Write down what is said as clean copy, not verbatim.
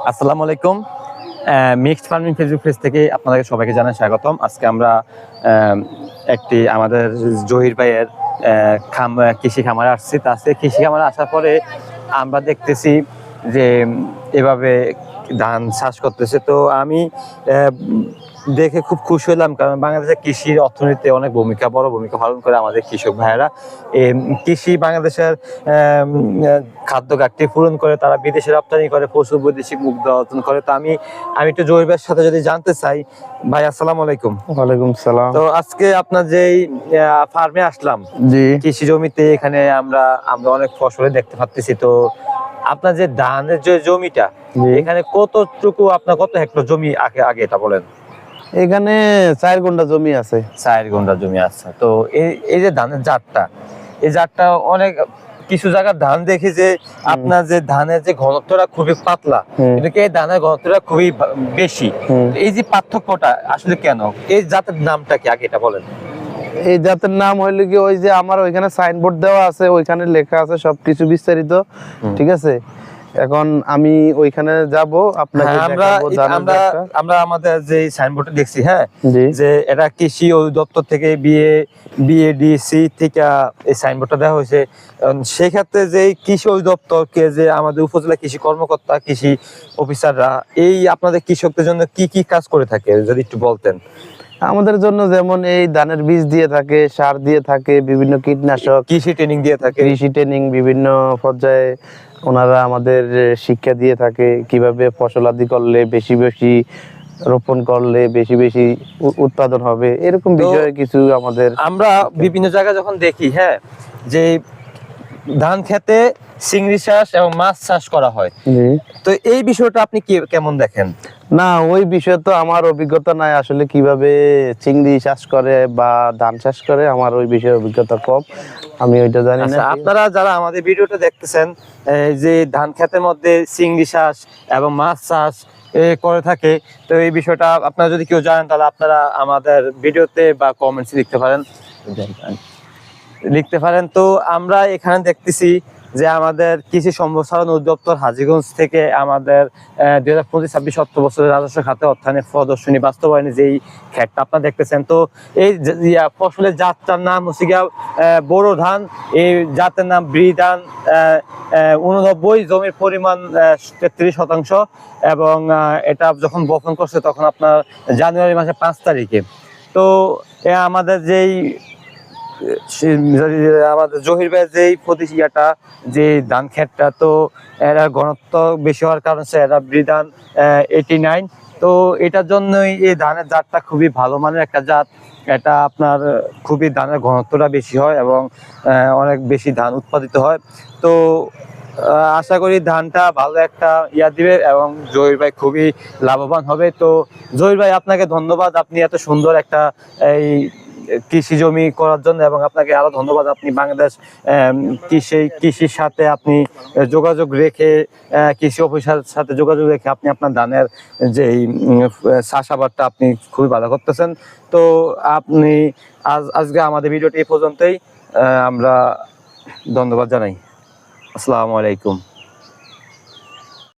আসসালামু আলাইকুম। Mixed farming Facebook page থেকে আপনাদের সবাইকে জানাই স্বাগতম। আজকে আমরা একটি আমাদের জহির ভাইয়ের কৃষি খামারে আসছি। তা আজকে কৃষি খামারে আসার পরে আমরা দেখতেছি যে এভাবে ধান চাষ করতেছে। তো আমি দেখে খুব খুশি হলাম, কারণ বাংলাদেশের কৃষির অর্থনীতিতে অনেক বড় ভূমিকা পালন করে আমাদের কৃষক ভাইয়েরা। কৃষি বাংলাদেশের খাদ্য ঘাটতি পূরণ করে, তারা বিদেশে রপ্তানি করে, প্রচুর বৈদেশিক মুদ্রা অর্জন করে। তো আমি একটু জহির ভাইয়ের সাথে যদি জানতে চাই, ভাই আসসালামু আলাইকুম। ওয়ালাইকুম সালাম। তো আজকে আপনার যে ফার্মে আসলাম, জি, কৃষি জমিতে, এখানে আমরা অনেক ফসলে দেখতে পাচ্ছি। তো আপনার যে ধানের যে জমিটা, এখানে কতটুকু, আপনার কত হেক্টর জমি আগে এটা বলেন? এখানে 4 গুণ্ঠ জমি আছে। 4 গুণ্ঠ জমি আছে। তো এই যে ধানের জাতটা, এই জাতটা অনেক কিছু জায়গার ধান দেখি যে আপনার যে ধানের যে ঘনত্বটা খুবই পাতলা, কিন্তু এই ধানের ঘনত্বটা খুবই বেশি। এই যে পার্থক্যটা আসলে কেন? এই জাতের নামটা কি আগে এটা বলেন? এই জাতের নাম হইলো কি, ওই যে আমার ওইখানে সাইনবোর্ড দেওয়া আছে, ওইখানে লেখা আছে সবকিছু বিস্তারিত। ঠিক আছে, এখন আমি ওইখানে যাব, আপনাকে আমরা আমাদের যে সাইনবোর্ডে দেখছি, হ্যাঁ, জি, যে এটা কৃষি অধিদপ্তর থেকে বিএডিসি থেকে এই সাইনবোর্ডটা দেওয়া হয়েছে। সেই ক্ষেত্রে যে কৃষি অধিদপ্তরকে, যে আমাদের উপজেলা কৃষি কর্মকর্তা, কৃষি অফিসাররা এই আপনাদের কৃষকদের জন্য কি কি কাজ করে থাকে যদি একটু বলতেন। আমাদের জন্য যেমন এই ধানের বীজ দিয়ে থাকে, সার দিয়ে থাকে, বিভিন্ন কীটনাশক, কৃষি ট্রেনিং দিয়ে থাকে, কৃষি ট্রেনিং বিভিন্ন পর্যায়ে ওনারা আমাদের শিক্ষা দিয়ে থাকে, কিভাবে ফসল আদি করলে বেশি বেশি রোপণ করলে বেশি বেশি উৎপাদন হবে, এরকম বিষয়ে কিছু আমাদের। আমরা বিভিন্ন জায়গায় যখন দেখি, হ্যাঁ, যে ধান খেতে চিংড়ি চাষ এবং মাছ চাষ করা হয়, তো এই বিষয়টা আপনি কেমন দেখেন? না, ওই বিষয়ে তো আমার অভিজ্ঞতা নাই আসলে, কিভাবে চিংড়ি চাষ করে বা ধান চাষ করে, আমার ওই বিষয়ে অভিজ্ঞতা কম, আমি ওইটা জানি না। আপনারা যারা আমাদের ভিডিওটা দেখতেছেন, যে ধান ক্ষেতের মধ্যে চিংড়ি চাষ এবং মাছ চাষ করে থাকে, তো এই বিষয়টা আপনারা যদি কেউ জানেন, তাহলে আপনারা আমাদের ভিডিওতে বা কমেন্টসে লিখতে পারেন। তো আমরা এখানে দেখতেছি যে আমাদের কৃষি সম্প্রসারণ অধিদপ্তর হাজীগঞ্জ থেকে আমাদের 2025-26 অর্থ বছরের রাজস্ব খাতে অর্থায়নের প্রদর্শনী বাস্তবায়নে যেই ক্ষেতটা আপনারা দেখতেছেন, তো এই ফসলের জাতটার নাম হচ্ছে গিয়া বোরো ধান। এই জাতের নাম ব্রি ধান। 89 জমির পরিমাণ 33%, এবং এটা যখন বপন করছে তখন আপনার জানুয়ারি মাসের 5 তারিখে। তো আমাদের যেই আমাদের জহির ভাই যে প্রতিক্রিয়াটা, যে ধান ক্ষেতটা, তো এরা ঘনত্ব বেশি হওয়ার কারণে এরা বিধান 89। তো এটার জন্যই এই ধানের জাতটা খুবই ভালো মানের একটা জাত। এটা আপনার খুবই ধানের ঘনত্বটা বেশি হয় এবং অনেক বেশি ধান উৎপাদিত হয়। তো আশা করি ধানটা ভালো একটা দিবে এবং জহির ভাই খুবই লাভবান হবে। তো জহির ভাই, আপনাকে ধন্যবাদ, আপনি এত সুন্দর একটা এই কৃষি জমি করার জন্য, এবং আপনাকে আরো ধন্যবাদ, আপনি বাংলাদেশ কৃষির সাথে আপনি যোগাযোগ রেখে, কৃষি অফিসার সাথে যোগাযোগ রেখে আপনি আপনার ধানের যে চাষাবাদটা আপনি খুবই ভালো করতেছেন। তো আপনি আজকে আমাদের ভিডিওটি এই পর্যন্তই। আমরা ধন্যবাদ জানাই। আসসালামু আলাইকুম।